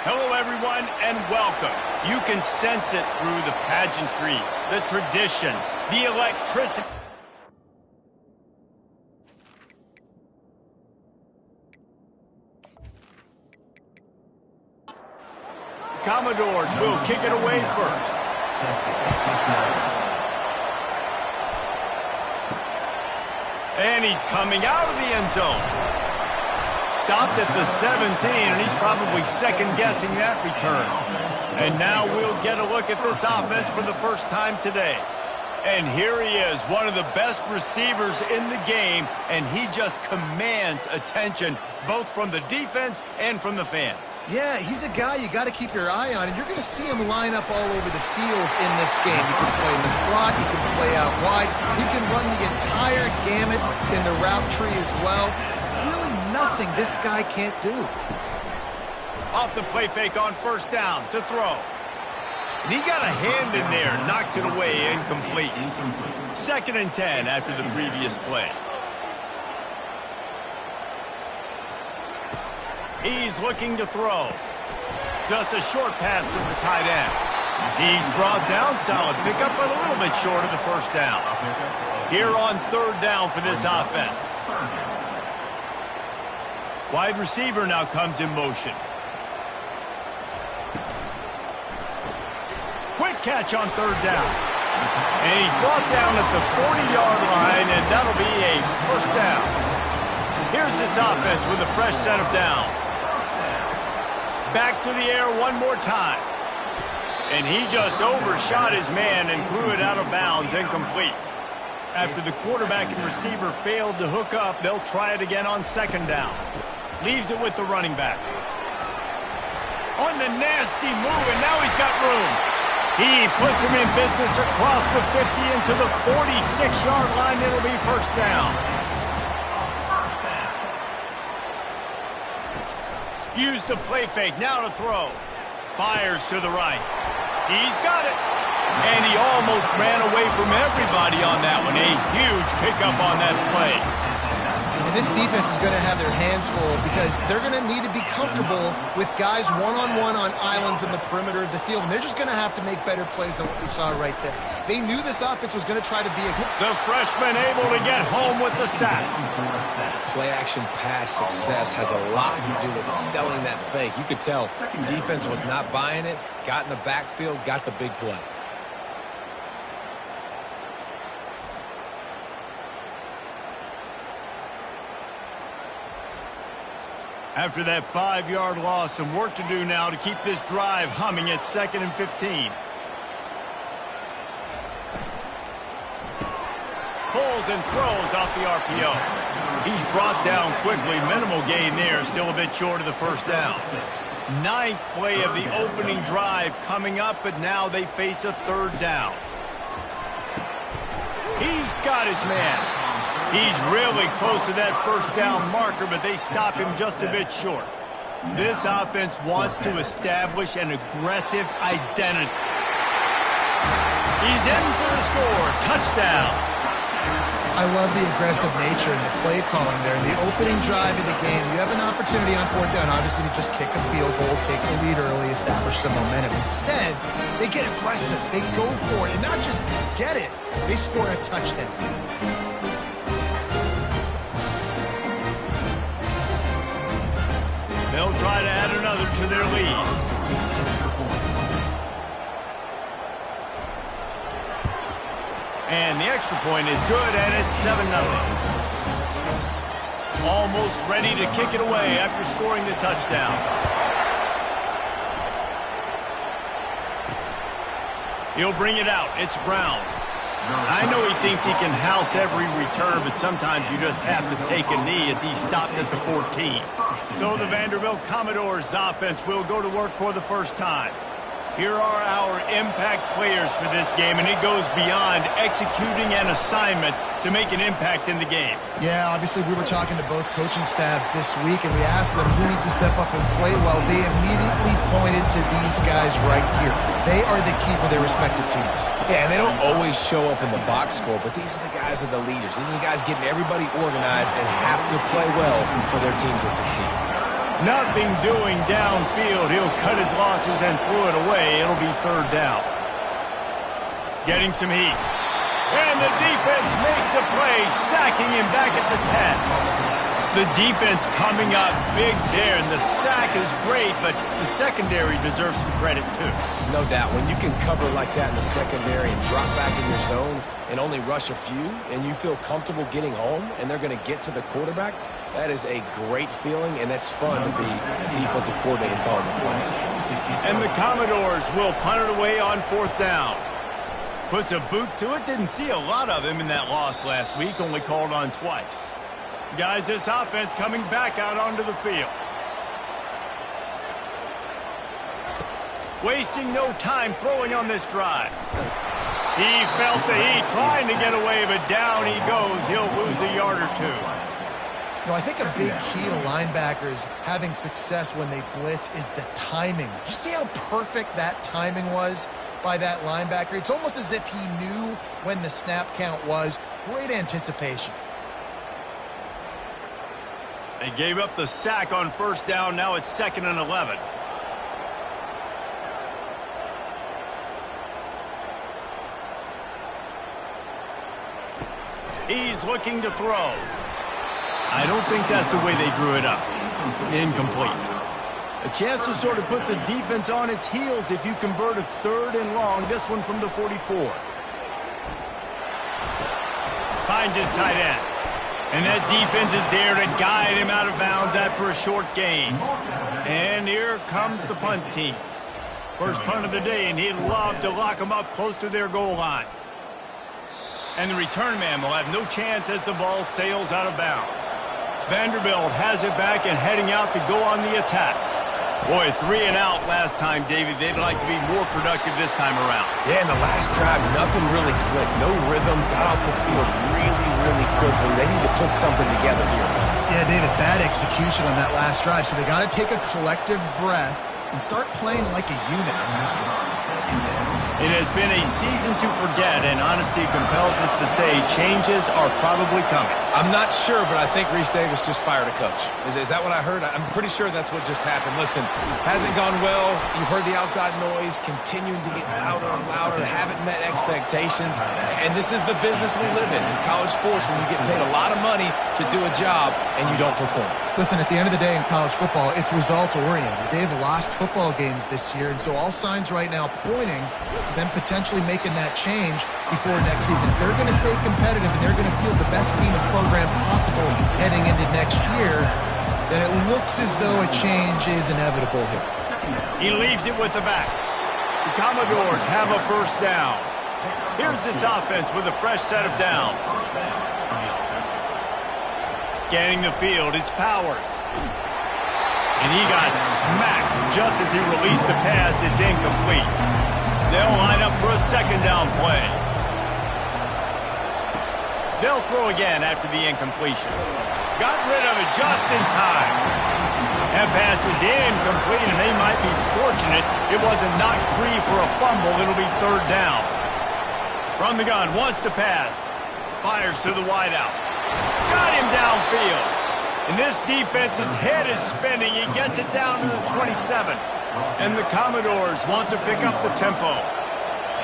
Hello, everyone, and welcome. You can sense it through the pageantry, the tradition, the electricity. Commodores will kick it away first. And he's coming out of the end zone. Stopped at the 17, and he's probably second-guessing that return. And now we'll get a look at this offense for the first time today. And here he is, one of the best receivers in the game, and he just commands attention, both from the defense and from the fans. Yeah, he's a guy you got to keep your eye on, and you're going to see him line up all over the field in this game. He can play in the slot, he can play out wide, he can run the entire gamut in the route tree as well. Really nothing this guy can't do. Off the play fake on first down to throw. And he got a hand in there, knocks it away, incomplete. 2nd and 10 after the previous play. He's looking to throw. Just a short pass to the tight end. He's brought down, solid pickup, but a little bit short of the first down. Here on 3rd down for this offense. Wide receiver now comes in motion. Quick catch on 3rd down. And he's brought down at the 40-yard line, and that'll be a first down. Here's this offense with a fresh set of downs. Back to the air one more time. And he just overshot his man and threw it out of bounds, incomplete. After the quarterback and receiver failed to hook up, they'll try it again on 2nd down. Leaves it with the running back. On the nasty move, and now he's got room. He puts him in business across the 50 into the 46-yard line. It'll be first down. Use the play fake, now to throw. Fires to the right. He's got it. And he almost ran away from everybody on that one. A huge pickup on that play. And this defense is going to have their hands full because they're going to need to be comfortable with guys one-on-one on islands in the perimeter of the field. And they're just going to have to make better plays than what we saw right there. They knew this offense was going to try to be a... The freshman able to get home with the sack. Play-action pass success has a lot to do with selling that fake. You could tell defense was not buying it, got in the backfield, got the big play. After that 5-yard loss, some work to do now to keep this drive humming at 2nd and 15. Pulls and throws off the RPO. He's brought down quickly. Minimal gain there, still a bit short of the first down. 9th play of the opening drive coming up, but now they face a 3rd down. He's got his man. He's really close to that first down marker, but they stop him just a bit short. This offense wants to establish an aggressive identity. He's in for the score. Touchdown. I love the aggressive nature and the play calling there. In the opening drive of the game, you have an opportunity on 4th down, obviously, to just kick a field goal, take the lead early, establish some momentum. Instead, they get aggressive. They go for it, and not just get it, they score a touchdown. They'll try to add another to their lead. And the extra point is good, and it's 7-0. Almost ready to kick it away after scoring the touchdown. He'll bring it out. It's Brown. I know he thinks he can house every return, but sometimes you just have to take a knee as he stopped at the 14. So the Vanderbilt Commodores offense will go to work for the first time. Here are our impact players for this game, and it goes beyond executing an assignment to make an impact in the game. Yeah, obviously we were talking to both coaching staffs this week, and we asked them who needs to step up and play well. They immediately pointed to these guys right here. They are the key for their respective teams. Yeah, and they don't always show up in the box score, but these are the guys that are the leaders. These are the guys getting everybody organized and have to play well for their team to succeed. Nothing doing downfield. He'll cut his losses and throw it away. It'll be third down. Getting some heat. And the defense makes a play, sacking him back at the 10. The defense coming up big there, and the sack is great, but the secondary deserves some credit too. No doubt. When you can cover like that in the secondary and drop back in your zone and only rush a few, and you feel comfortable getting home, and they're going to get to the quarterback, that is a great feeling, and it's fun to be a defensive coordinator calling the plays. And the Commodores will punt it away on fourth down. Puts a boot to it. Didn't see a lot of him in that loss last week, only called on twice. Guys, this offense coming back out onto the field. Wasting no time throwing on this drive. He felt the heat, trying to get away, but down he goes. He'll lose a yard or two. I think a big key to linebackers having success when they blitz is the timing. Did you see how perfect that timing was by that linebacker? It's almost as if he knew when the snap count was. Great anticipation. They gave up the sack on first down. Now it's 2nd and 11. He's looking to throw. I don't think that's the way they drew it up. Incomplete. A chance to sort of put the defense on its heels if you convert a 3rd and long. This one from the 44. Finds his tight end. And that defense is there to guide him out of bounds after a short gain. And here comes the punt team. First punt of the day, and he'd love to lock them up close to their goal line. And the return man will have no chance as the ball sails out of bounds. Vanderbilt has it back and heading out to go on the attack. Boy, 3 and out last time, David. They'd like to be more productive this time around. Yeah, in the last drive, nothing really clicked. No rhythm, got off the field really quickly. They need to put something together here. Yeah, David, bad execution on that last drive, so they got to take a collective breath and start playing like a unit on this one. It has been a season to forget, and honesty compels us to say changes are probably coming. I'm not sure, but I think Reese Davis just fired a coach. Is that what I heard? I'm pretty sure that's what just happened. Listen, hasn't gone well. You've heard the outside noise, continuing to get louder and louder, haven't met expectations. And this is the business we live in college sports, when you get paid a lot of money to do a job and you don't perform. Listen, at the end of the day in college football, it's results-oriented. They've lost football games this year, and so all signs right now pointing to them potentially making that change before next season. If they're going to stay competitive and they're going to field the best team and program possible heading into next year, then it looks as though a change is inevitable here. He leaves it with the back. The Commodores have a first down. Here's this offense with a fresh set of downs. Scanning the field, it's Powers. And he got smacked just as he released the pass. It's incomplete. They'll line up for a second down play. They'll throw again after the incompletion. Got rid of it just in time. That pass is incomplete, and they might be fortunate it wasn't knocked free for a fumble. It'll be third down. From the gun, wants to pass. Fires to the wideout. Got him downfield. And this defense's head is spinning. He gets it down to the 27. And the Commodores want to pick up the tempo.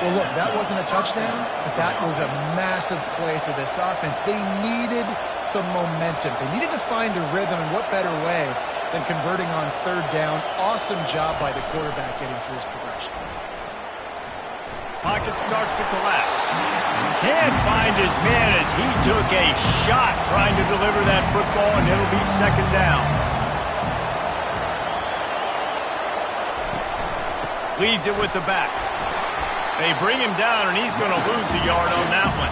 Well, look, that wasn't a touchdown, but that was a massive play for this offense. They needed some momentum. They needed to find a rhythm, and what better way than converting on third down. Awesome job by the quarterback getting through his progression. Pocket starts to collapse. Can't find his man as he took a shot trying to deliver that football, and it'll be second down. Leaves it with the back. They bring him down, and he's going to lose a yard on that one.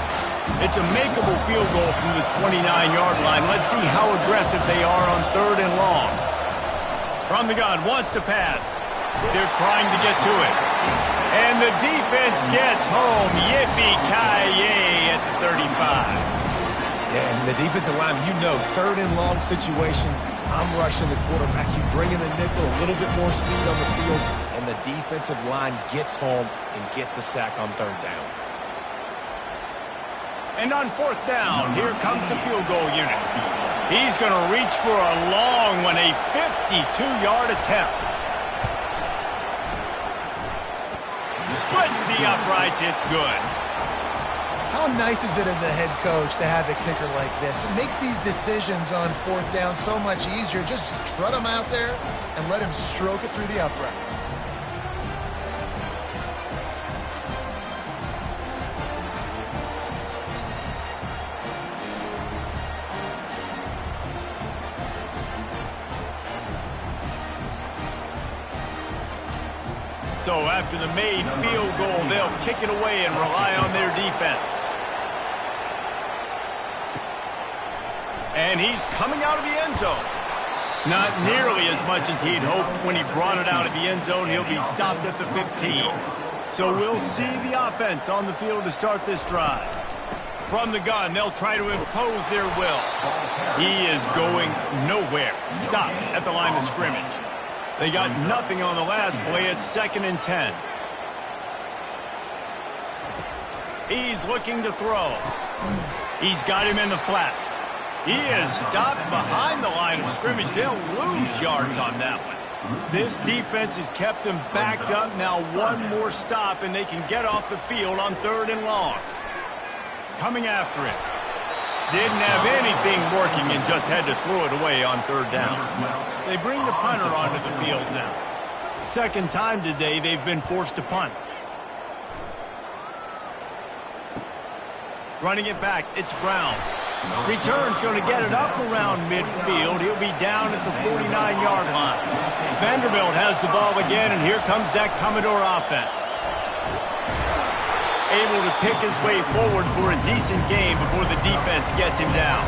It's a makeable field goal from the 29-yard line. Let's see how aggressive they are on third and long. From the gun, wants to pass. They're trying to get to it. And the defense gets home. Yippee-ki-yay at the 35. Yeah, and the defensive line, third and long situations, I'm rushing the quarterback. You bring in the nickel, a little bit more speed on the field, and the defensive line gets home and gets the sack on third down. And on fourth down, here comes the field goal unit. He's going to reach for a long one, a 52-yard attempt. Splits the uprights, it's good. How nice is it as a head coach to have a kicker like this? It makes these decisions on fourth down so much easier. Just strut him out there and let him stroke it through the uprights. So after the made field goal, they'll kick it away and rely on their defense. And he's coming out of the end zone. Not nearly as much as he'd hoped when he brought it out of the end zone. He'll be stopped at the 15. So we'll see the offense on the field to start this drive. From the gun, they'll try to impose their will. He is going nowhere. Stop at the line of scrimmage. They got nothing on the last play. It's 2nd and 10. He's looking to throw. He's got him in the flat. He is stopped behind the line of scrimmage. They'll lose yards on that one. This defense has kept them backed up. Now one more stop, and they can get off the field on 3rd and long. Coming after it. Didn't have anything working and just had to throw it away on 3rd down. They bring the punter onto the field now. Second time today they've been forced to punt. Running it back, it's Brown. Return's going to get it up around midfield. He'll be down at the 49-yard line. Vanderbilt has the ball again, and here comes that Commodore offense. Able to pick his way forward for a decent game before the defense gets him down.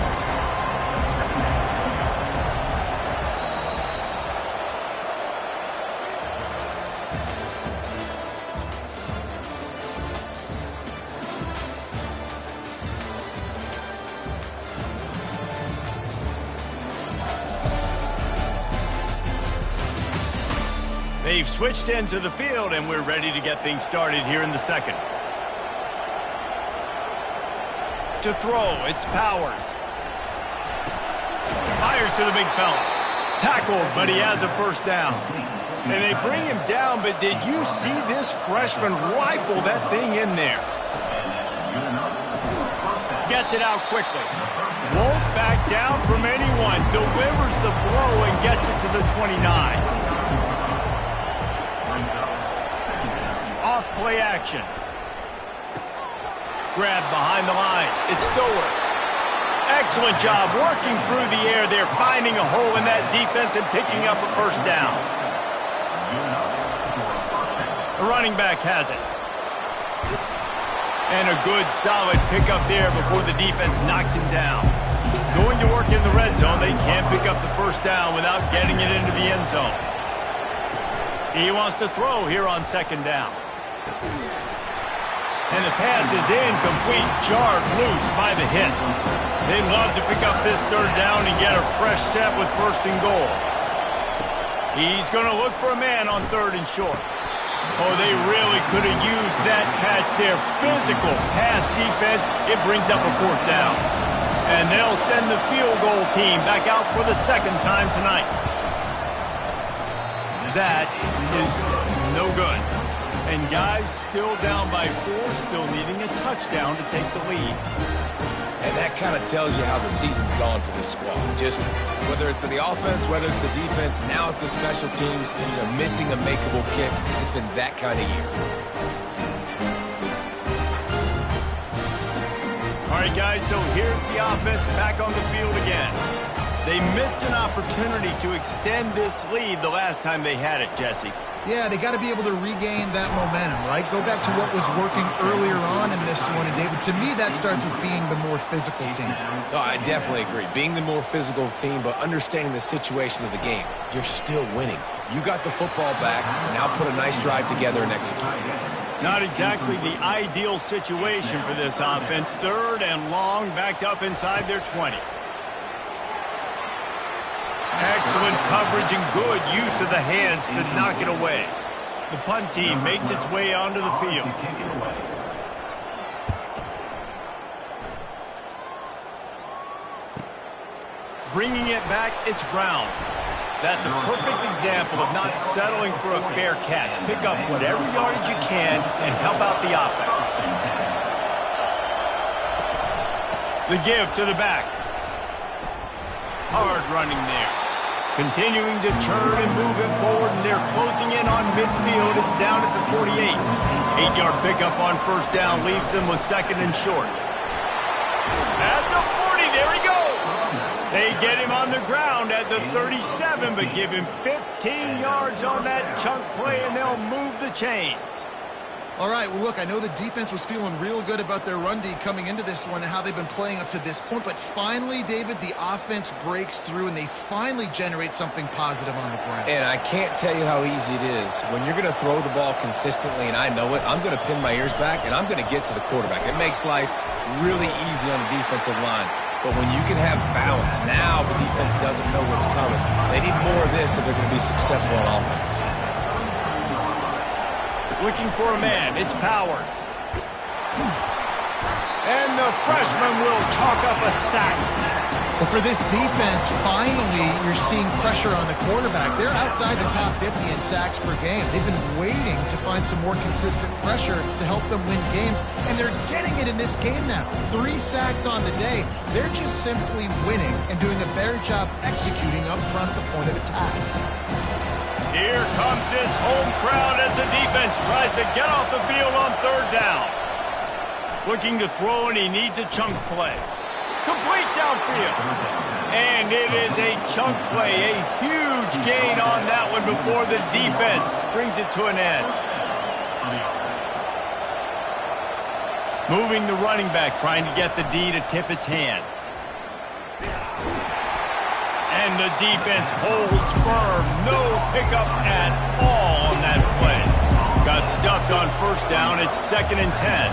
They've switched ends of the field, and we're ready to get things started here in the second. To throw, it's Powers. Fires to the big fella. Tackled, but he has a first down. And they bring him down, but did you see this freshman rifle that thing in there? Gets it out quickly. Won't back down from anyone. Delivers the blow and gets it to the 29. Off play action. Grab behind the line. It's Stowers. Excellent job working through the air. They're finding a hole in that defense and picking up a first down. The running back has it. And a good, solid pickup there before the defense knocks him down. Going to work in the red zone. They can't pick up the first down without getting it into the end zone. He wants to throw here on 2nd down. And the pass is incomplete, jarred loose by the hit. They'd love to pick up this 3rd down and get a fresh set with 1st and goal. He's going to look for a man on 3rd and short. Oh, they really could have used that catch there. Physical pass defense. It brings up a 4th down. And they'll send the field goal team back out for the 2nd time tonight. That is no good. And guys still down by 4, still needing a touchdown to take the lead. And that kind of tells you how the season's gone for this squad. Just whether it's the offense, whether it's the defense, now it's the special teams, and missing a makeable kick. It's been that kind of year. All right, guys, so here's the offense back on the field again. They missed an opportunity to extend this lead the last time they had it, Jesse. Yeah, they got to be able to regain that momentum, right? Go back to what was working earlier on in this one. And, David, to me, that starts with being the more physical team. No, I definitely agree. Being the more physical team, but understanding the situation of the game. You're still winning. You got the football back. Now put a nice drive together and execute. Not exactly the ideal situation for this offense. 3rd and long, backed up inside their 20. Excellent coverage and good use of the hands to knock it away. The punt team makes its way onto the field. Bringing it back, it's Brown. That's a perfect example of not settling for a fair catch. Pick up whatever yardage you can and help out the offense. The give to the back. Hard running there. Continuing to turn and move it forward, and they're closing in on midfield. It's down at the 48. 8-yard pickup on first down leaves them with second and short. At the 40, there he goes. They get him on the ground at the 37, but give him 15 yards on that chunk play, and they'll move the chains. All right, well, look, I know the defense was feeling real good about their run D coming into this one and how they've been playing up to this point, but finally, David, the offense breaks through, and they finally generate something positive on the ground. And I can't tell you how easy it is. When you're going to throw the ball consistently, and I know it, I'm going to pin my ears back, and I'm going to get to the quarterback. It makes life really easy on the defensive line. But when you can have balance, now the defense doesn't know what's coming. They need more of this if they're going to be successful on offense. Looking for a man, it's Powers. And the freshman will chalk up a sack. Well, for this defense, finally, you're seeing pressure on the quarterback. They're outside the top 50 in sacks per game. They've been waiting to find some more consistent pressure to help them win games, and they're getting it in this game now. 3 sacks on the day. They're just simply winning and doing a better job executing up front at the point of attack. Here comes this home crowd as the defense tries to get off the field on third down. Looking to throw, and he needs a chunk play. Complete downfield. And it is a chunk play, a huge gain on that one before the defense brings it to an end. Moving the running back, trying to get the D to tip its hand. And the defense holds firm. No pickup at all on that play. Got stuffed on first down. It's 2nd and 10.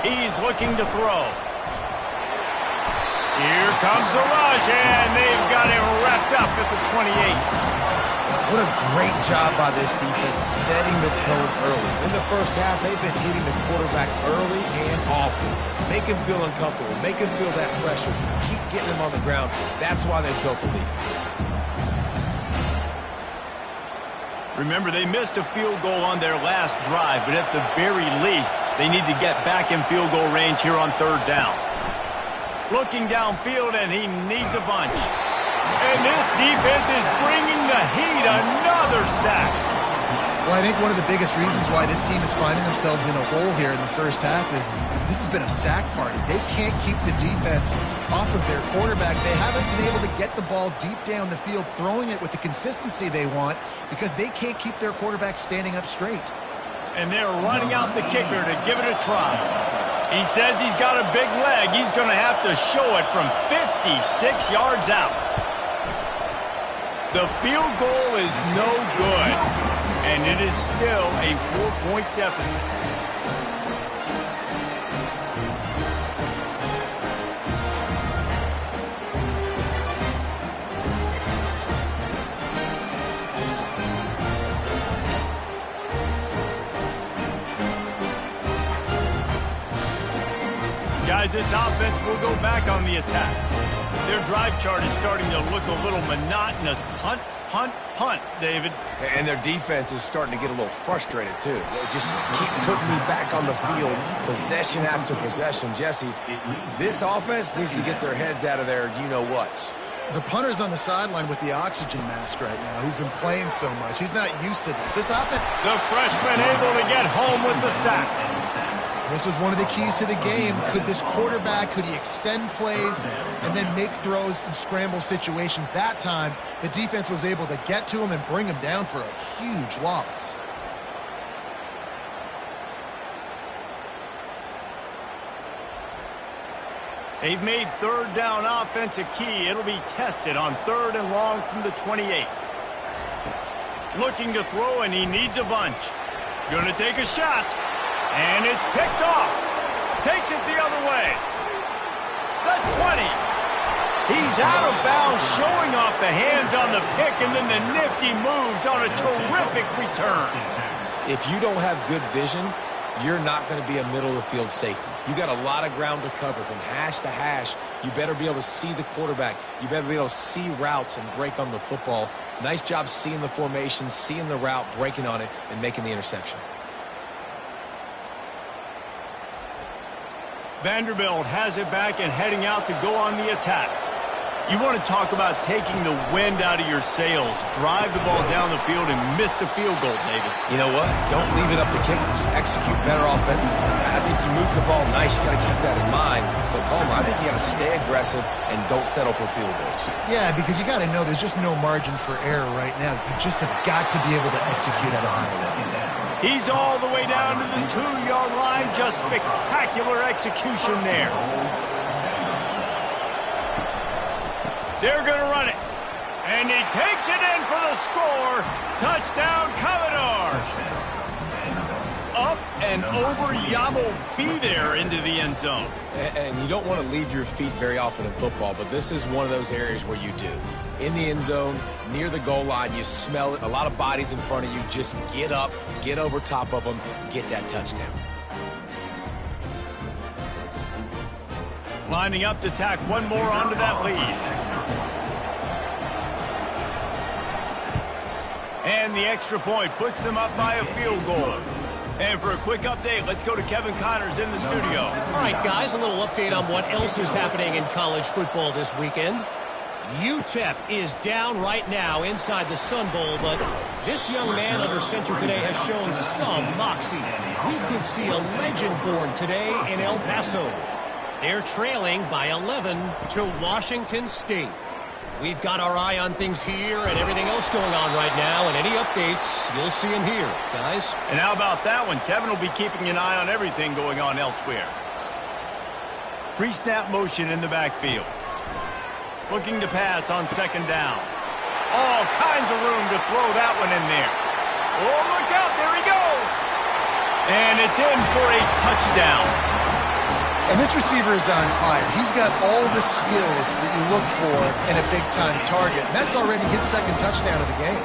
He's looking to throw. Here comes the rush, and they've got him wrapped up at the 28. What a great job by this defense setting the tone early. In the first half, they've been hitting the quarterback early and often. Make him feel uncomfortable. Make him feel that pressure. Keep getting him on the ground. That's why they've built the lead. Remember, they missed a field goal on their last drive, but at the very least, they need to get back in field goal range here on third down. Looking downfield, and he needs a bunch. And this defense is bringing the heat. Another sack. Well, I think one of the biggest reasons why this team is finding themselves in a hole here in the first half is this has been a sack party. They can't keep the defense off of their quarterback. They haven't been able to get the ball deep down the field, throwing it with the consistency they want because they can't keep their quarterback standing up straight. And they're running out the kicker to give it a try. He says he's got a big leg. He's going to have to show it from 56 yards out. The field goal is no good, and it is still a 4-point deficit. Guys, this offense will go back on the attack. Their drive chart is starting to look a little monotonous. Punt, punt, punt, David. And their defense is starting to get a little frustrated, too. They just keep putting me back on the field, possession after possession. Jesse, this offense needs to get their heads out of their you-know-whats. The punter's on the sideline with the oxygen mask right now. He's been playing so much. He's not used to this. This offense... The freshman able to get home with the sack. This was one of the keys to the game. Could this quarterback, could he extend plays and then make throws in scramble situations? That time, the defense was able to get to him and bring him down for a huge loss. They've made third down offense a key. It'll be tested on 3rd and long from the 28. Looking to throw, and he needs a bunch. Gonna take a shot. And it's picked off. Takes it the other way. The 20. He's out of bounds, showing off the hands on the pick, and then the nifty moves on a terrific return. If you don't have good vision, you're not going to be a middle-of-the-field safety. You got a lot of ground to cover from hash to hash. You better be able to see the quarterback. You better be able to see routes and break on the football. Nice job seeing the formation, seeing the route, breaking on it, and making the interception. Vanderbilt has it back and heading out to go on the attack. You want to talk about taking the wind out of your sails. Drive the ball down the field and miss the field goal, David. You know what? Don't leave it up to kickers. Execute better offensively. I think you move the ball nice. You got to keep that in mind. But, Palmer, I think you got to stay aggressive and don't settle for field goals. Yeah, because you got to know there's just no margin for error right now. You just have got to be able to execute at a high level. He's all the way down to the 2-yard line. Just spectacular execution there. They're going to run it. And he takes it in for the score. Touchdown, Commodores. Up and over. Yamo be there into the end zone. And you don't want to leave your feet very often in football, but this is one of those areas where you do. In the end zone, near the goal line, you smell it. A lot of bodies in front of you. Just get up, get over top of them, get that touchdown. Lining up to tack one more onto that lead. And the extra point puts them up by a field goal. And for a quick update, let's go to Kevin Connors in the studio. All right, guys, a little update on what else is happening in college football this weekend. UTEP is down right now inside the Sun Bowl, but this young man under center today has shown some moxie. We could see a legend born today in El Paso. They're trailing by 11 to Washington State. We've got our eye on things here and everything else going on right now, and any updates, you'll see them here, guys. And how about that one? Kevin will be keeping an eye on everything going on elsewhere. Pre-snap motion in the backfield. Looking to pass on second down. All kinds of room to throw that one in there. Oh, look out, there he goes. And it's in for a touchdown. And this receiver is on fire. He's got all the skills that you look for in a big-time target. And that's already his second touchdown of the game.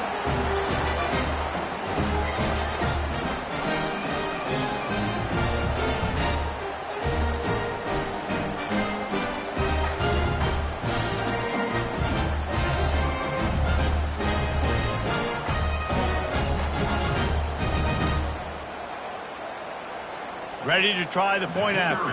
Ready to try the point after.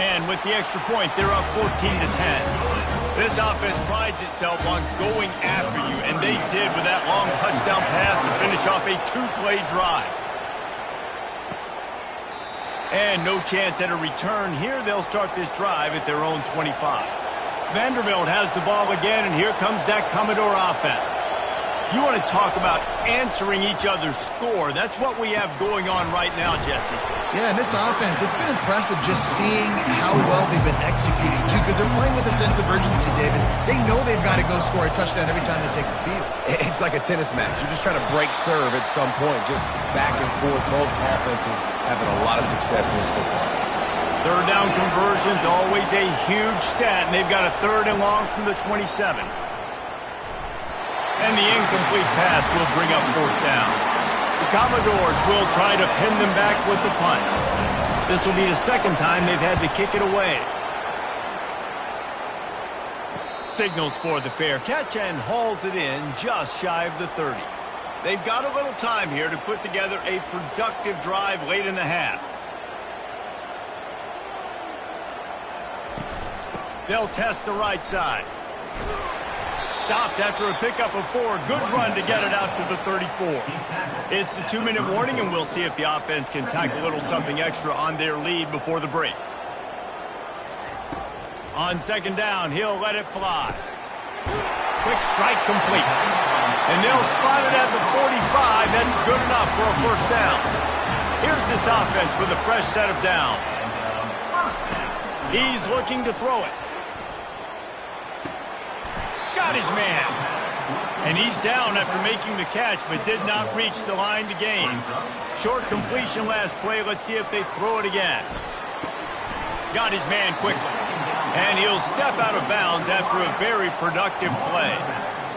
And with the extra point, they're up 14 to 10. This offense prides itself on going after you, and they did with that long touchdown pass to finish off a 2-play drive. And no chance at a return here. They'll start this drive at their own 25. Vanderbilt has the ball again, and here comes that Commodore offense. You want to talk about answering each other's score. That's what we have going on right now, Jesse. Yeah, and this offense, it's been impressive just seeing how well they've been executing, too, because they're playing with a sense of urgency, David. They know they've got to go score a touchdown every time they take the field. It's like a tennis match. You're just trying to break serve at some point, just back and forth. Both offenses having a lot of success in this football. Third down conversion's always a huge stat, and they've got a 3rd and long from the 27. And the incomplete pass will bring up 4th down. The Commodores will try to pin them back with the punt. This will be the second time they've had to kick it away. Signals for the fair catch and hauls it in just shy of the 30. They've got a little time here to put together a productive drive late in the half. They'll test the right side. Stopped after a pickup of 4. Good run to get it out to the 34. It's the 2-minute warning, and we'll see if the offense can tack a little something extra on their lead before the break. On second down, he'll let it fly. Quick strike complete. And they'll spot it at the 45. That's good enough for a 1st down. Here's this offense with a fresh set of downs. He's looking to throw it. Got his man. And he's down after making the catch, but did not reach the line to gain. Short completion last play. Let's see if they throw it again. Got his man quickly. And he'll step out of bounds after a very productive play.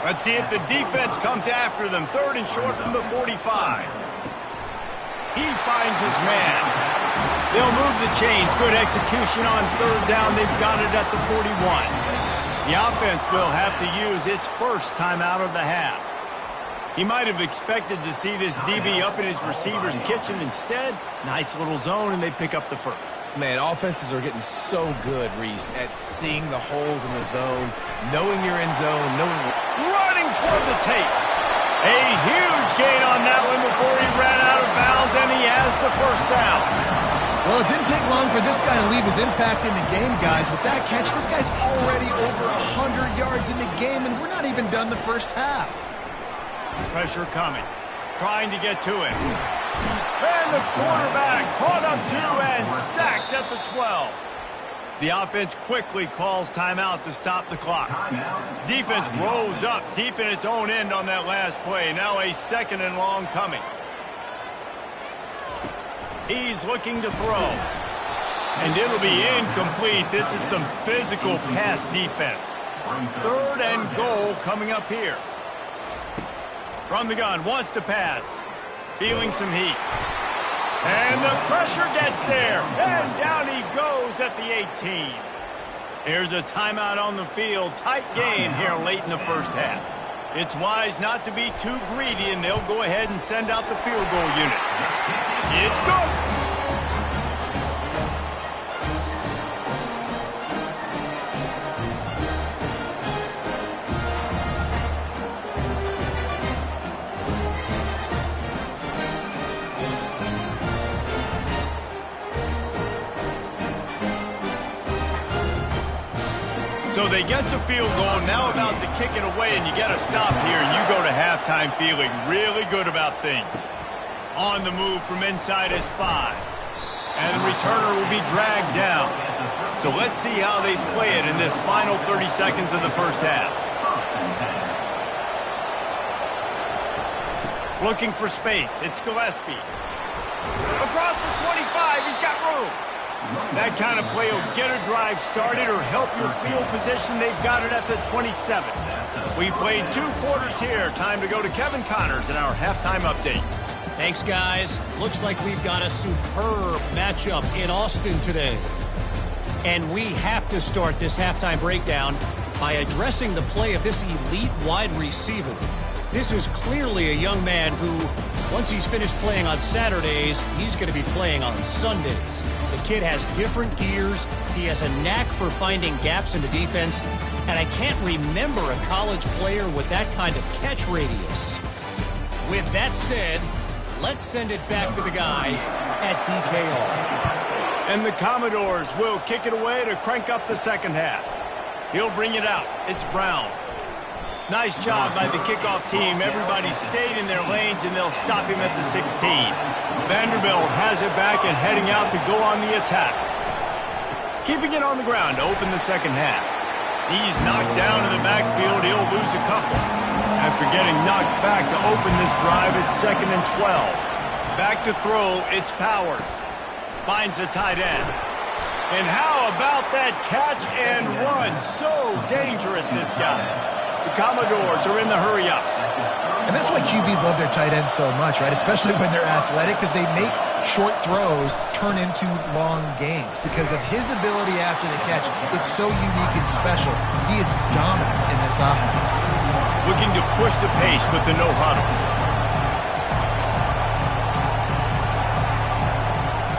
Let's see if the defense comes after them. 3rd and short from the 45. He finds his man. They'll move the chains. Good execution on 3rd down. They've got it at the 41. The offense will have to use its first timeout of the half. He might have expected to see this DB up in his receiver's kitchen. Instead, nice little zone, and they pick up the first. Man, offenses are getting so good, Reese, at seeing the holes in the zone, knowing you're in zone, knowing... Running toward the tape. A huge gain on that one before he ran out of bounds, and he has the first down. Well, it didn't take long for this guy to leave his impact in the game, guys. With that catch, this guy's already over 100 yards in the game, and we're not even done the first half. Pressure coming. Trying to get to him. And the quarterback caught up to and sacked at the 12. The offense quickly calls timeout to stop the clock. Defense rolls up deep in its own end on that last play. Now a 2nd and long coming. He's looking to throw. And it'll be incomplete. This is some physical pass defense. 3rd and goal coming up here. From the gun, wants to pass. Feeling some heat. And the pressure gets there. And down he goes at the 18. Here's a timeout on the field. Tight game here late in the first half. It's wise not to be too greedy, and they'll go ahead and send out the field goal unit. It's good. So they get the field goal, now about to kick it away, and you got to stop here, and you go to halftime feeling really good about things. On the move from inside his 5. And the returner will be dragged down. So let's see how they play it in this final 30 seconds of the first half. Looking for space. It's Gillespie. Across the 25, he's got room. That kind of play will get a drive started or help your field position. They've got it at the 27. We played 2 quarters here. Time to go to Kevin Connors in our halftime update. Thanks, guys. Looks like we've got a superb matchup in Austin today. And we have to start this halftime breakdown by addressing the play of this elite wide receiver. This is clearly a young man who, once he's finished playing on Saturdays, he's going to be playing on Sundays. The kid has different gears. He has a knack for finding gaps in the defense. And I can't remember a college player with that kind of catch radius. With that said, let's send it back to the guys at DKR. And the Commodores will kick it away to crank up the second half. He'll bring it out. It's Brown. Nice job by the kickoff team. Everybody stayed in their lanes, and they'll stop him at the 16. Vanderbilt has it back and heading out to go on the attack. Keeping it on the ground to open the second half. He's knocked down in the backfield. He'll lose a couple. After getting knocked back to open this drive, it's 2nd and 12. Back to throw, it's Powers. Finds the tight end. And how about that catch and run? So dangerous, this guy. The Commodores are in the hurry-up. And that's why QBs love their tight ends so much, right? Especially when they're athletic, because they make short throws turn into long gains. Because of his ability after the catch, it's so unique and special. He is dominant in this offense. Looking to push the pace with the no-huddle.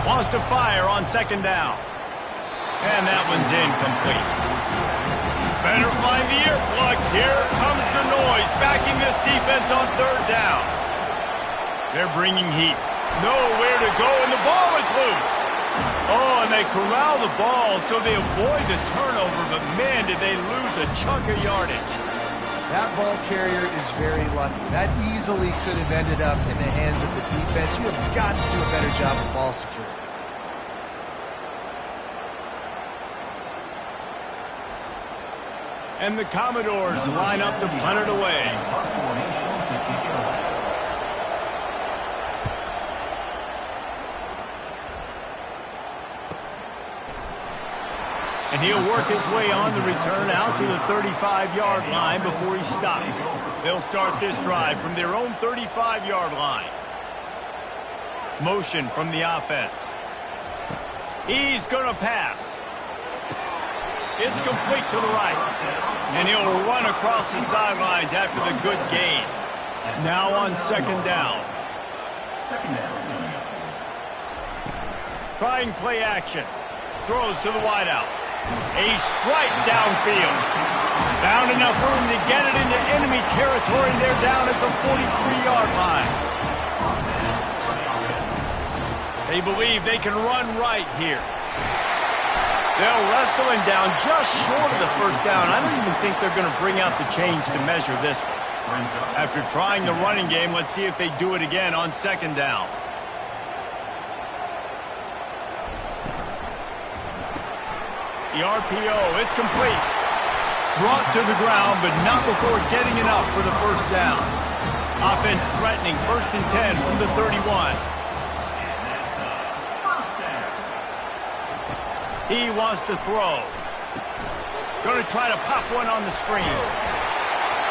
Wants to fire on 2nd down. And that one's incomplete. Better find the earplugs. Here comes the noise, backing this defense on 3rd down. They're bringing heat. Nowhere to go, and the ball is loose. Oh, and they corral the ball so they avoid the turnover, but man, did they lose a chunk of yardage. That ball carrier is very lucky. That easily could have ended up in the hands of the defense. You have got to do a better job of ball security. And the Commodores line up to punt it away. And he'll work his way on the return out to the 35-yard line before he's stopped. They'll start this drive from their own 35-yard line. Motion from the offense. He's going to pass. It's complete to the right. And he'll run across the sidelines after the good gain. Now on second down. Trying play action. Throws to the wideout. A strike downfield. Found enough room to get it into enemy territory. They're down at the 43-yard line. They believe they can run right here. They'll wrestle him down just short of the first down. I don't even think they're going to bring out the chains to measure this one. After trying the running game, let's see if they do it again on second down. The RPO, it's complete. Brought to the ground, but not before getting enough for the first down. Offense threatening, 1st and 10 from the 31. He wants to throw. Going to try to pop one on the screen.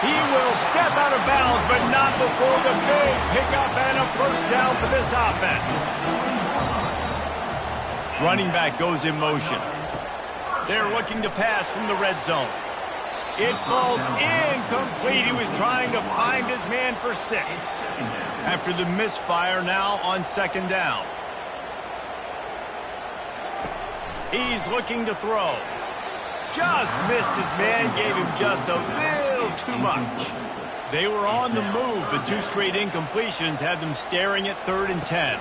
He will step out of bounds, but not before the big pickup and a first down for this offense. Running back goes in motion. They're looking to pass from the red zone. It falls incomplete. He was trying to find his man for 6. After the misfire, now on second down. He's looking to throw. Just missed his man, gave him just a little too much. They were on the move, but 2 straight incompletions had them staring at 3rd and 10.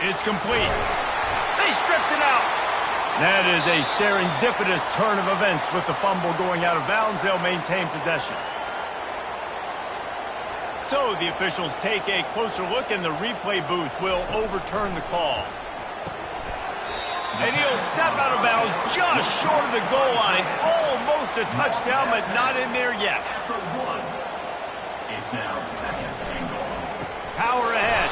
It's complete. They stripped it out. That is a serendipitous turn of events. With the fumble going out of bounds, they'll maintain possession. So the officials take a closer look, and the replay booth will overturn the call. And he'll step out of bounds just short of the goal line. Almost a touchdown, but not in there yet. Power ahead.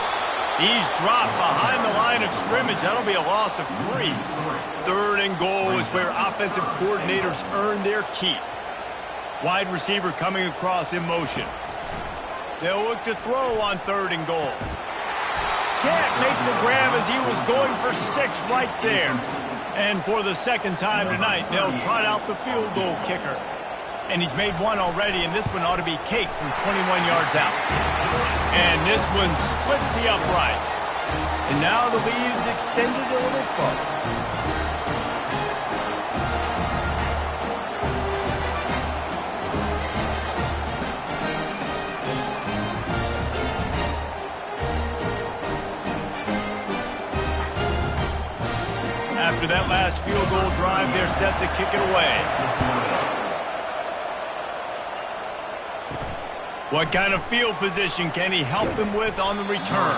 He's dropped behind the line of scrimmage. That'll be a loss of 3. 3rd and goal is where offensive coordinators earn their keep. Wide receiver coming across in motion. They'll look to throw on 3rd and goal. Can't make the grab as he was going for 6 right there. And for the second time tonight, they'll trot out the field goal kicker. And he's made 1 already, and this one ought to be cake from 21 yards out. And this one splits the uprights. And now the lead is extended a little further. After that last field goal drive, they're set to kick it away. What kind of field position can he help them with on the return?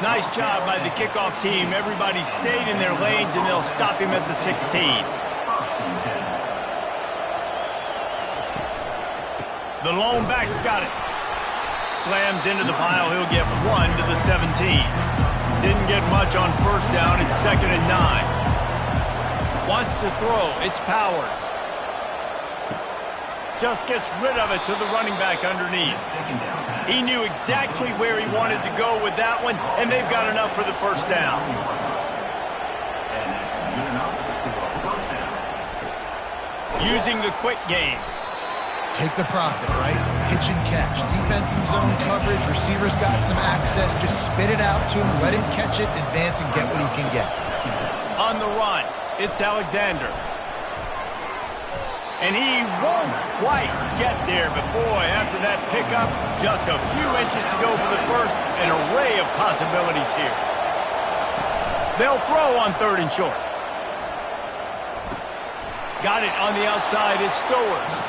Nice job by the kickoff team. Everybody stayed in their lanes, and they'll stop him at the 16. The lone back's got it. Slams into the pile. He'll get 1 to the 17. Didn't get much on first down. It's 2nd and 9. Wants to throw. It's Powers. Just gets rid of it to the running back underneath. He knew exactly where he wanted to go with that one, and they've got enough for the first down. Using the quick game. Take the profit, right? Pitch and catch. Defense and zone coverage. Receivers got some access. Just spit it out to him. Let him catch it, advance, and get what he can get. On the run, it's Alexander. And he won't quite get there, but boy, after that pickup, just a few inches to go for the first. An array of possibilities here. They'll throw on 3rd and short. Got it on the outside. It's Stowers.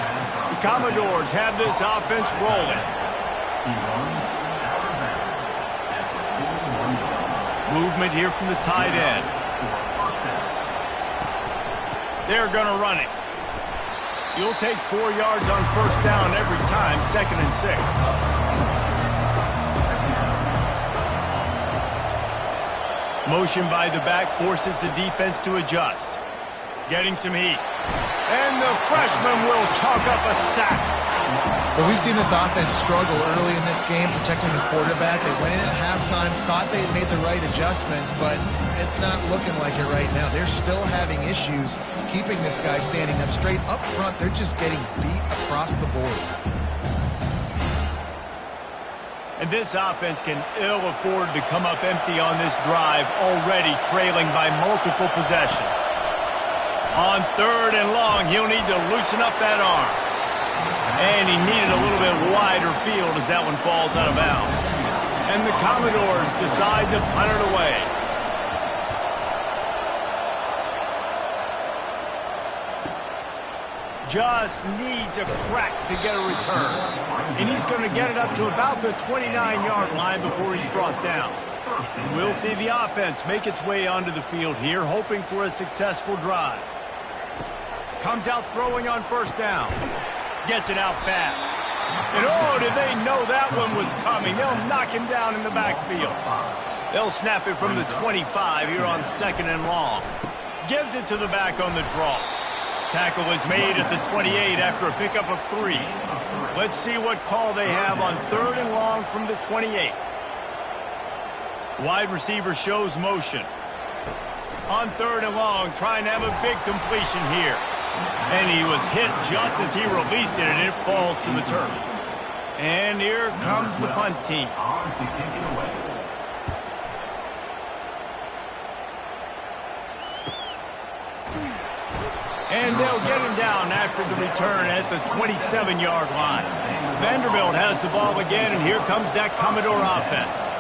The Commodores have this offense rolling. Movement here from the tight end. They're going to run it. You'll take 4 yards on first down every time, 2nd and 6. Motion by the back forces the defense to adjust. Getting some heat. And the freshman will chalk up a sack. But we've seen this offense struggle early in this game, protecting the quarterback. They went in at halftime, thought they made the right adjustments, but it's not looking like it right now. They're still having issues keeping this guy standing up straight. Up front, they're just getting beat across the board. And this offense can ill afford to come up empty on this drive, already trailing by multiple possessions. On 3rd and long, he'll need to loosen up that arm. And he needed a little bit wider field as that one falls out of bounds. And the Commodores decide to punt it away. Just needs a crack to get a return. And he's going to get it up to about the 29-yard line before he's brought down. We'll see the offense make its way onto the field here, hoping for a successful drive. Comes out throwing on 1st down. Gets it out fast. And oh, did they know that one was coming. They'll knock him down in the backfield. They'll snap it from the 25 here on 2nd and long. Gives it to the back on the draw. Tackle is made at the 28 after a pickup of 3. Let's see what call they have on 3rd and long from the 28. Wide receiver shows motion. On 3rd and long, trying to have a big completion here. And he was hit just as he released it, and it falls to the turf. And here comes the punt team. And they'll get him down after the return at the 27-yard line. Vanderbilt has the ball again, and here comes that Commodore offense.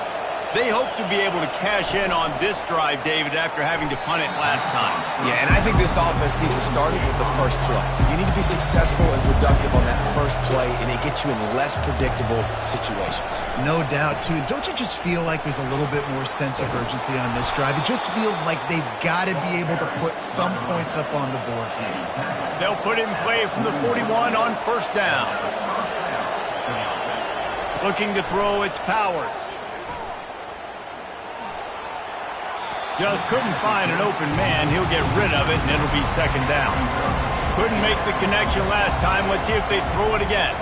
They hope to be able to cash in on this drive, David, after having to punt it last time. Yeah, and I think this offense needs to start it with the first play. You need to be successful and productive on that first play, and it gets you in less predictable situations. No doubt, too. Don't you just feel like there's a little bit more sense of urgency on this drive? It just feels like they've got to be able to put some points up on the board here. They'll put it in play from the 41 on 1st down. Looking to throw, it's Powers. Just couldn't find an open man. He'll get rid of it, and it'll be 2nd down. Couldn't make the connection last time. Let's see if they throw it again.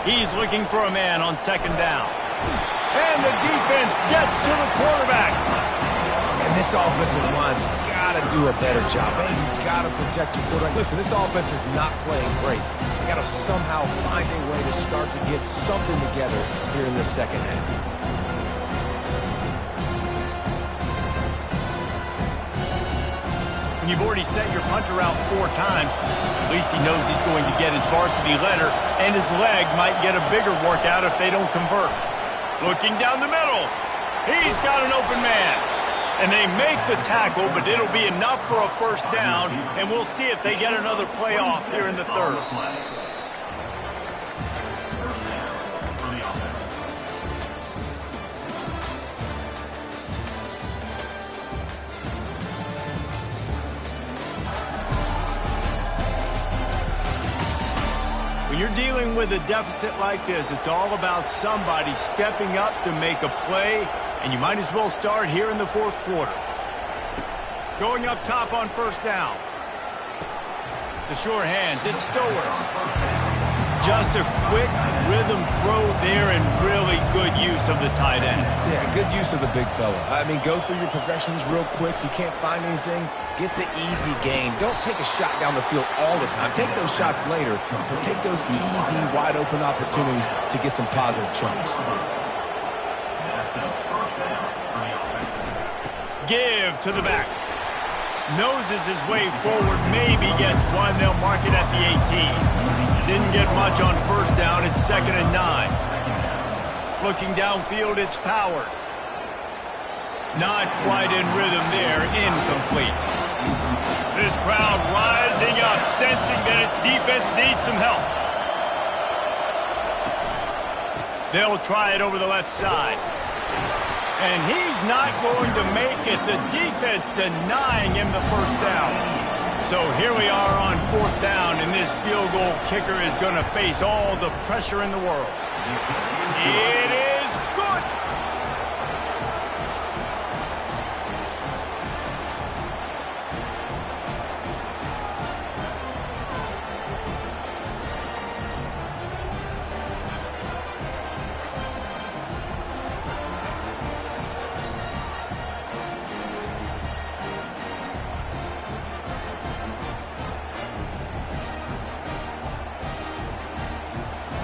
He's looking for a man on 2nd down. And the defense gets to the quarterback. And this offensive line's got to do a better job. They've got to protect your quarterback. Listen, this offense is not playing great. They got to somehow find a way to start to get something together here in the 2nd half. When you've already set your punter out 4 times, at least he knows he's going to get his varsity letter, and his leg might get a bigger workout if they don't convert. Looking down the middle. He's got an open man. And they make the tackle, but it'll be enough for a 1st down, and we'll see if they get another play off here in the 3rd. When you're dealing with a deficit like this, it's all about somebody stepping up to make a play, and you might as well start here in the 4th quarter. Going up top on 1st down. The sure hands, it's Stowers. Just a quick rhythm throw there and really good use of the tight end. Yeah, good use of the big fella. I mean, go through your progressions real quick. You can't find anything, get the easy gain. Don't take a shot down the field all the time. Take those shots later, but take those easy, wide-open opportunities to get some positive chunks. Give to the back. Noses his way forward, maybe gets one. They'll mark it at the 18. Didn't get much on 1st down. It's 2nd and 9. Looking downfield, it's Powers. Not quite in rhythm there. Incomplete. This crowd rising up, sensing that its defense needs some help. They'll try it over the left side. And he's not going to make it. The defense denying him the 1st down. So here we are on 4th down, and this field goal kicker is going to face all the pressure in the world. It is good.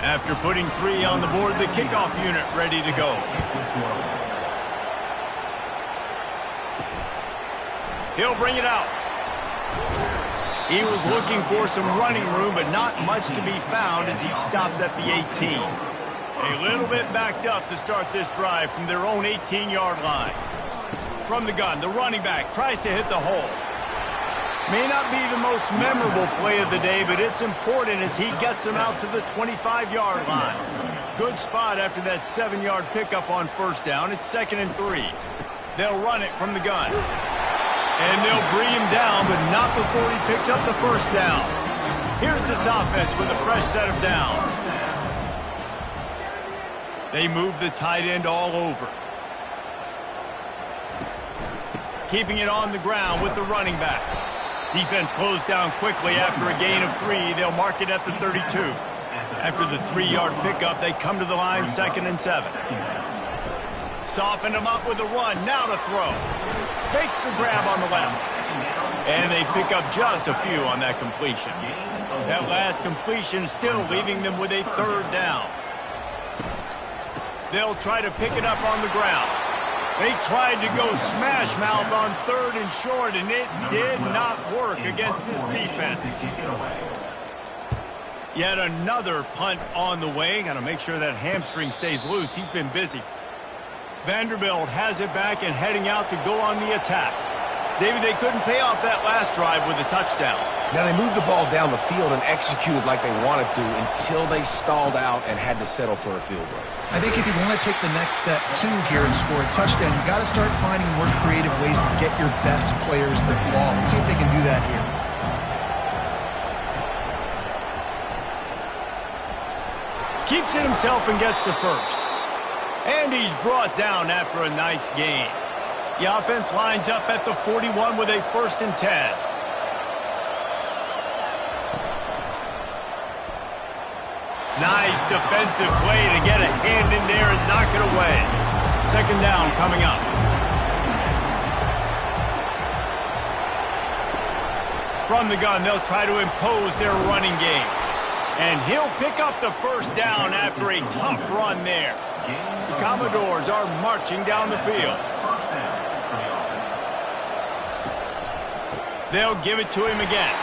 After putting 3 on the board, the kickoff unit ready to go. He'll bring it out. He was looking for some running room, but not much to be found as he stopped at the 18. A little bit backed up to start this drive from their own 18-yard line. From the gun, the running back tries to hit the hole. May not be the most memorable play of the day, but it's important as he gets them out to the 25-yard line. Good spot after that 7-yard pickup on first down. It's 2nd and 3. They'll run it from the gun. And they'll bring him down, but not before he picks up the first down. Here's this offense with a fresh set of downs. They move the tight end all over. Keeping it on the ground with the running back. Defense closed down quickly after a gain of 3. They'll mark it at the 32. After the 3-yard pickup, they come to the line 2nd and 7. Soften them up with a run. Now to throw. Makes the grab on the left. And they pick up just a few on that completion. That last completion still leaving them with a 3rd down. They'll try to pick it up on the ground. They tried to go smash mouth on 3rd and short, and it did not work against this defense. Yet another punt on the way. Got to make sure that hamstring stays loose. He's been busy. Vanderbilt has it back and heading out to go on the attack. David, they couldn't pay off that last drive with a touchdown. Now they moved the ball down the field and executed like they wanted to until they stalled out and had to settle for a field goal. I think if you want to take the next step, too, here and score a touchdown, you got to start finding more creative ways to get your best players the ball. Let's see if they can do that here. Keeps it himself and gets the first. And he's brought down after a nice gain. The offense lines up at the 41 with a 1st and 10. Nice defensive play to get a hand in there and knock it away. 2nd down coming up. From the gun, they'll try to impose their running game. And he'll pick up the first down after a tough run there. The Commodores are marching down the field. They'll give it to him again.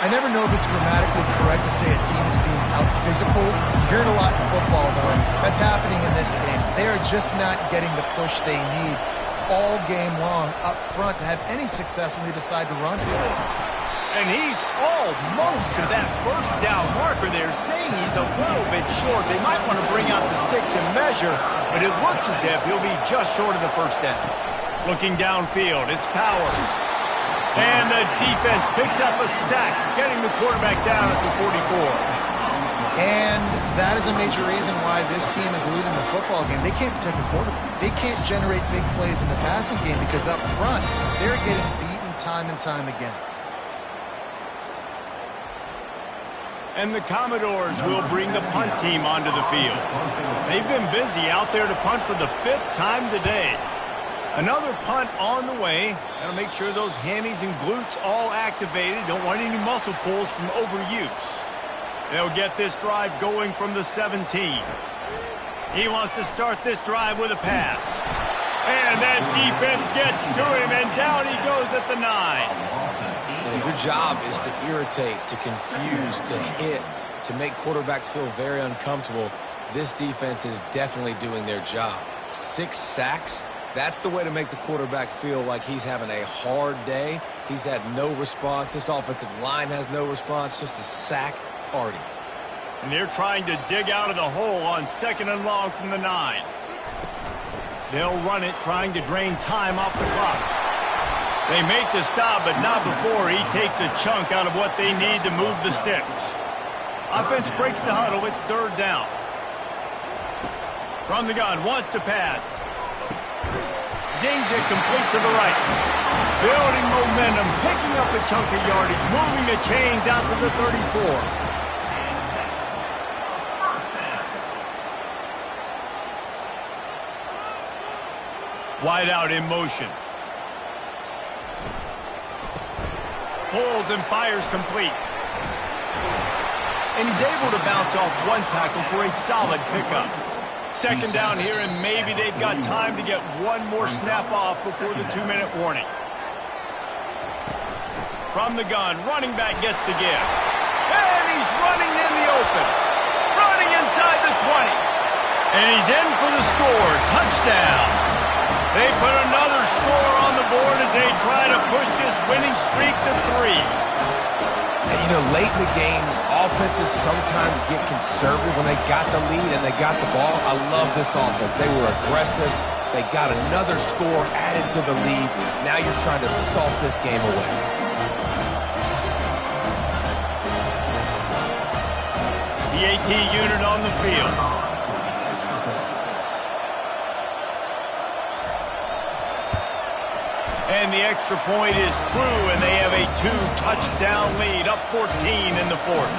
I never know if it's grammatically correct to say a team is being out-physical. You hear it a lot in football, though. That's happening in this game. They are just not getting the push they need all game long up front to have any success when they decide to run it. And he's almost to that first down marker there, saying he's a little bit short. They might want to bring out the sticks and measure, but it looks as if he'll be just short of the first down. Looking downfield, it's Powers. And the defense picks up a sack, getting the quarterback down at the 44. And that is a major reason why this team is losing the football game. They can't protect the quarterback. They can't generate big plays in the passing game because up front, they're getting beaten time and time again. And the Commodores will bring the punt team onto the field. They've been busy out there to punt for the 5th time today. Another punt on the way. Got to make sure those hammies and glutes all activated. Don't want any muscle pulls from overuse. They'll get this drive going from the 17. He wants to start this drive with a pass. And that defense gets to him, and down he goes at the 9. And if your job is to irritate, to confuse, to hit, to make quarterbacks feel very uncomfortable, this defense is definitely doing their job. 6 sacks. That's the way to make the quarterback feel like he's having a hard day. He's had no response. This offensive line has no response. Just a sack party. And they're trying to dig out of the hole on 2nd and long from the 9. They'll run it, trying to drain time off the clock. They make the stop, but not before he takes a chunk out of what they need to move the sticks. Offense breaks the huddle. It's 3rd down. From the gun, wants to pass. Zings it complete to the right. Building momentum, picking up a chunk of yardage, moving the chains out to the 34. Wide out in motion. Pulls and fires complete. and he's able to bounce off one tackle for a solid pickup. Second down here, and maybe they've got time to get one more snap off before the 2-minute warning. From the gun, running back gets to give. And he's running in the open. Running inside the 20. And he's in for the score. Touchdown. They put another score on the board as they try to push this winning streak to 3. And, you know, late in the games, offenses sometimes get conservative when they got the lead and they got the ball. I love this offense. They were aggressive. They got another score added to the lead. Now you're trying to salt this game away. The AT unit on the field. And the extra point is true, and they have a 2-touchdown lead, up 14 in the fourth.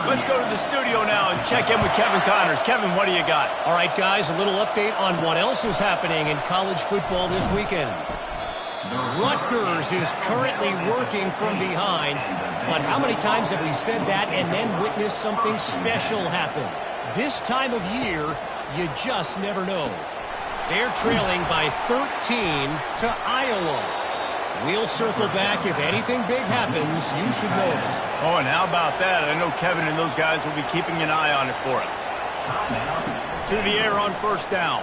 Let's go to the studio now and check in with Kevin Connors. Kevin, what do you got? All right, guys, a little update on what else is happening in college football this weekend. Rutgers is currently working from behind, but how many times have we said that and then witnessed something special happen? This time of year, you just never know. They're trailing by 13 to Iowa. We'll circle back. If anything big happens, you should know about it. Oh, and how about that? I know Kevin and those guys will be keeping an eye on it for us. To the air on first down.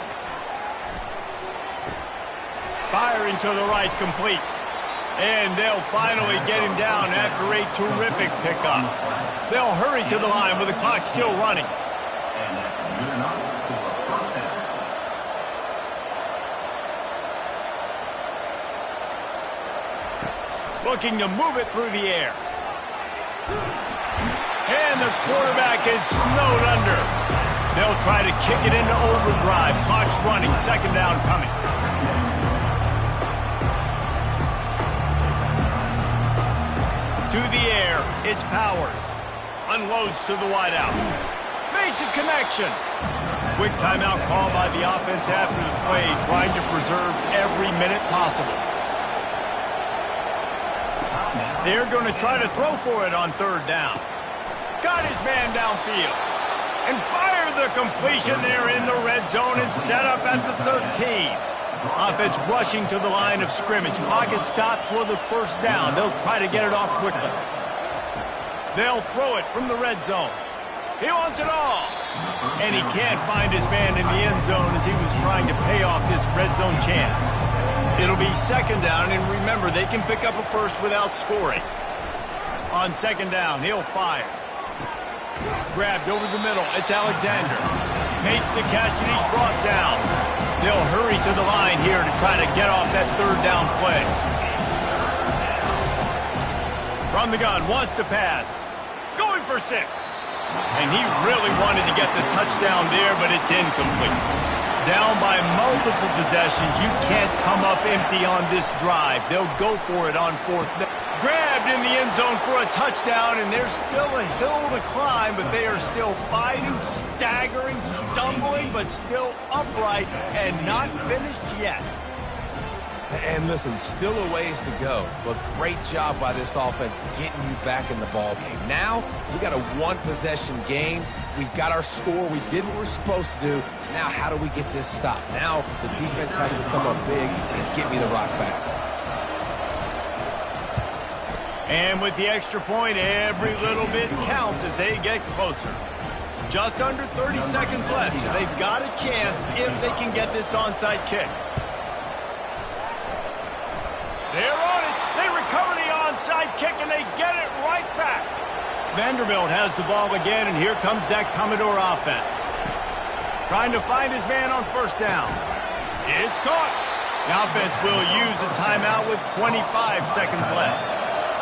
Firing to the right, complete. And they'll finally get him down after a terrific pickup. They'll hurry to the line with the clock still running. Looking to move it through the air. And the quarterback is snowed under. They'll try to kick it into overdrive. Clock's running, second down coming. To the air, it's Powers. Unloads to the wideout. Makes a connection. Quick timeout call by the offense after the play, trying to preserve every minute possible. They're going to try to throw for it on third down. Got his man downfield. And fire the completion there in the red zone and set up at the 13. Offense rushing to the line of scrimmage. Clock is stopped for the first down. They'll try to get it off quickly. They'll throw it from the red zone. He wants it all. And he can't find his man in the end zone as he was trying to pay off this red zone chance. It'll be second down, and remember, they can pick up a first without scoring. On second down, he'll fire. Grabbed over the middle. It's Alexander. Makes the catch, and he's brought down. They'll hurry to the line here to try to get off that third down play. From the gun, wants to pass. Going for 6. And he really wanted to get the touchdown there, but it's incomplete. Down by multiple possessions. You can't come up empty on this drive. They'll go for it on fourth down. Grabbed in the end zone for a touchdown, and there's still a hill to climb, but they are still fighting, staggering, stumbling, but still upright and not finished yet. And listen, still a ways to go, but great job by this offense getting you back in the ball game. Now, we got a one-possession game. We got our score. We did what we're supposed to do. Now, how do we get this stopped? Now, the defense has to come up big and get me the rock back. And with the extra point, every little bit counts as they get closer. Just under 30 seconds left, so they've got a chance if they can get this onside kick. They're on it. They recover the onside kick, and they get it right back. Vanderbilt has the ball again, and here comes that Commodore offense. Trying to find his man on first down. It's caught. The offense will use a timeout with 25 seconds left.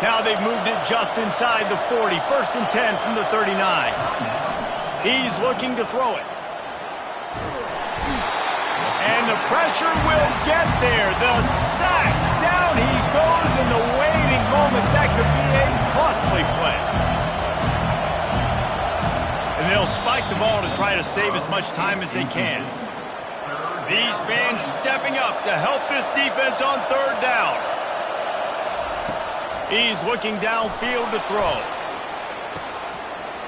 Now they've moved it just inside the 40. First and 10 from the 39. He's looking to throw it. And the pressure will get there. The sack. Down he goes in the waiting moments. That could be a costly play. And they'll spike the ball to try to save as much time as they can. These fans stepping up to help this defense on third down. He's looking downfield to throw.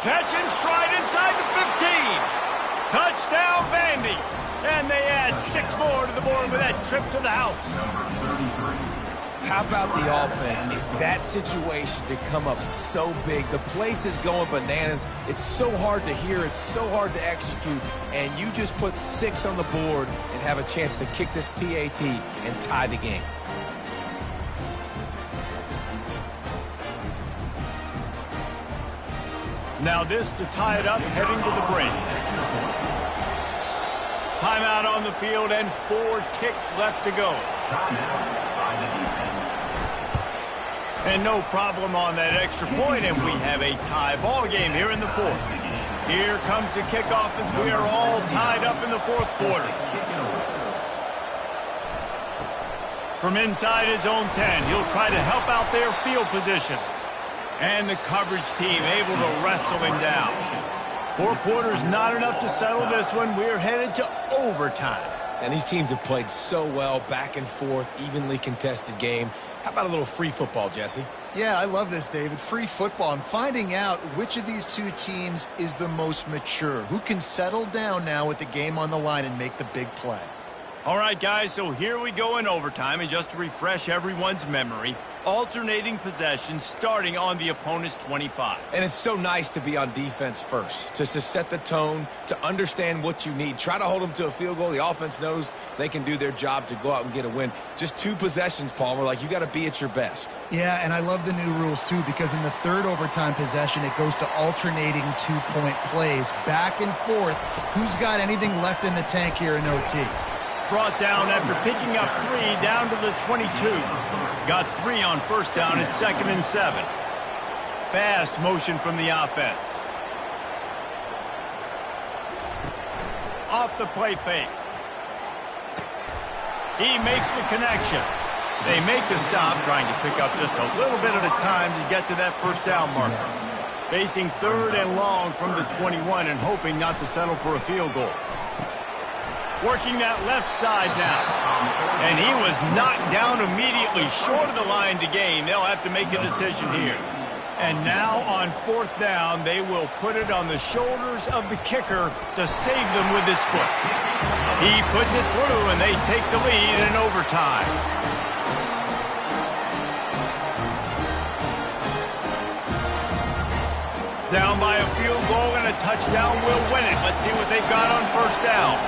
Catch and stride inside the 15. Touchdown, Vandy. And they add 6 more to the board with that trip to the house. How about the offense in that situation to come up so big? The place is going bananas. It's so hard to hear. It's so hard to execute. And you just put 6 on the board and have a chance to kick this PAT and tie the game. Now this to tie it up, heading to the break. Timeout on the field and 4 ticks left to go. And no problem on that extra point, and we have a tie ball game here in the 4th. Here comes the kickoff as we are all tied up in the 4th quarter. From inside his own 10, he'll try to help out their field position. And the coverage team able to wrestle him down. 4 quarters not enough to settle this one. We're headed to overtime. And these teams have played so well, back and forth, evenly contested game. How about a little free football, Jesse? Yeah, I love this, David. Free football. I'm finding out which of these 2 teams is the most mature, who can settle down now with the game on the line and make the big play. All right, guys, so here we go in overtime, and just to refresh everyone's memory, alternating possession starting on the opponent's 25. And it's so nice to be on defense first, just to set the tone, to understand what you need. Try to hold them to a field goal. The offense knows they can do their job to go out and get a win. Just 2 possessions, Palmer, like you got to be at your best. Yeah, and I love the new rules, too, because in the 3rd overtime possession, it goes to alternating 2-point plays, back and forth. Who's got anything left in the tank here in OT? Brought down after picking up 3 down to the 22. Got 3 on first down at 2nd and 7. Fast motion from the offense. Off the play fake. He makes the connection. They make the stop, trying to pick up just a little bit at a time to get to that first down marker. Facing 3rd and long from the 21 and hoping not to settle for a field goal. Working that left side now. And he was knocked down immediately short of the line to gain. They'll have to make a decision here. And now on 4th down, they will put it on the shoulders of the kicker to save them with his foot. He puts it through, and they take the lead in overtime. Down by a field goal, and a touchdown will win it. Let's see what they've got on first down.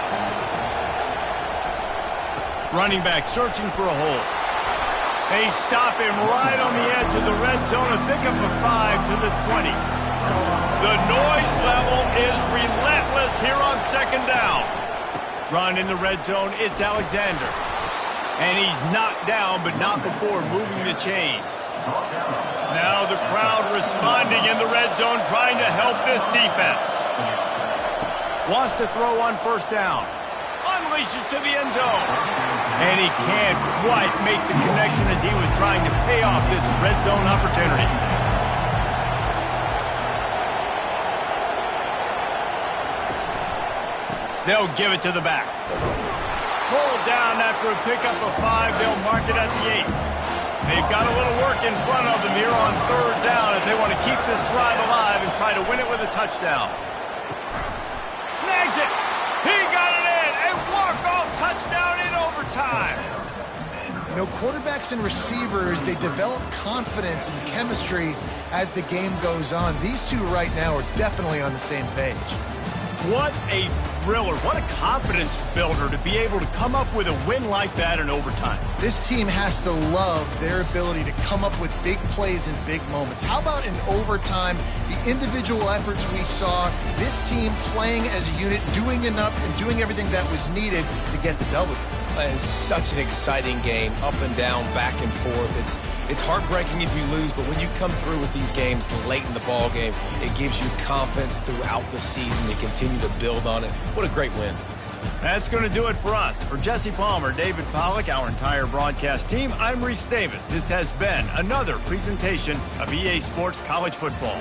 Running back searching for a hole. They stop him right on the edge of the red zone and pick up a 5 to the 20. The noise level is relentless here on 2nd down. Run in the red zone, it's Alexander. And he's knocked down, but not before moving the chains. Now the crowd responding in the red zone, trying to help this defense. Wants to throw on first down. Unleashes to the end zone. And he can't quite make the connection as he was trying to pay off this red zone opportunity. They'll give it to the back. Pulled down after a pickup of 5. They'll mark it at the 8. They've got a little work in front of them here on 3rd down if they want to keep this drive alive and try to win it with a touchdown. Snags it. He got it in. A walk-off touchdown in overtime. You know, quarterbacks and receivers, they develop confidence and chemistry as the game goes on. These 2 right now are definitely on the same page. What a thriller. What a confidence builder to be able to come up with a win like that in overtime. This team has to love their ability to come up with big plays in big moments. How about in overtime, the individual efforts we saw, this team playing as a unit, doing enough and doing everything that was needed to get the W. It's such an exciting game, up and down, back and forth. It's heartbreaking if you lose, but when you come through with these games late in the ball game, it gives you confidence throughout the season to continue to build on it. What a great win. That's going to do it for us. For Jesse Palmer, David Pollack, our entire broadcast team, I'm Reese Davis. This has been another presentation of EA Sports College Football.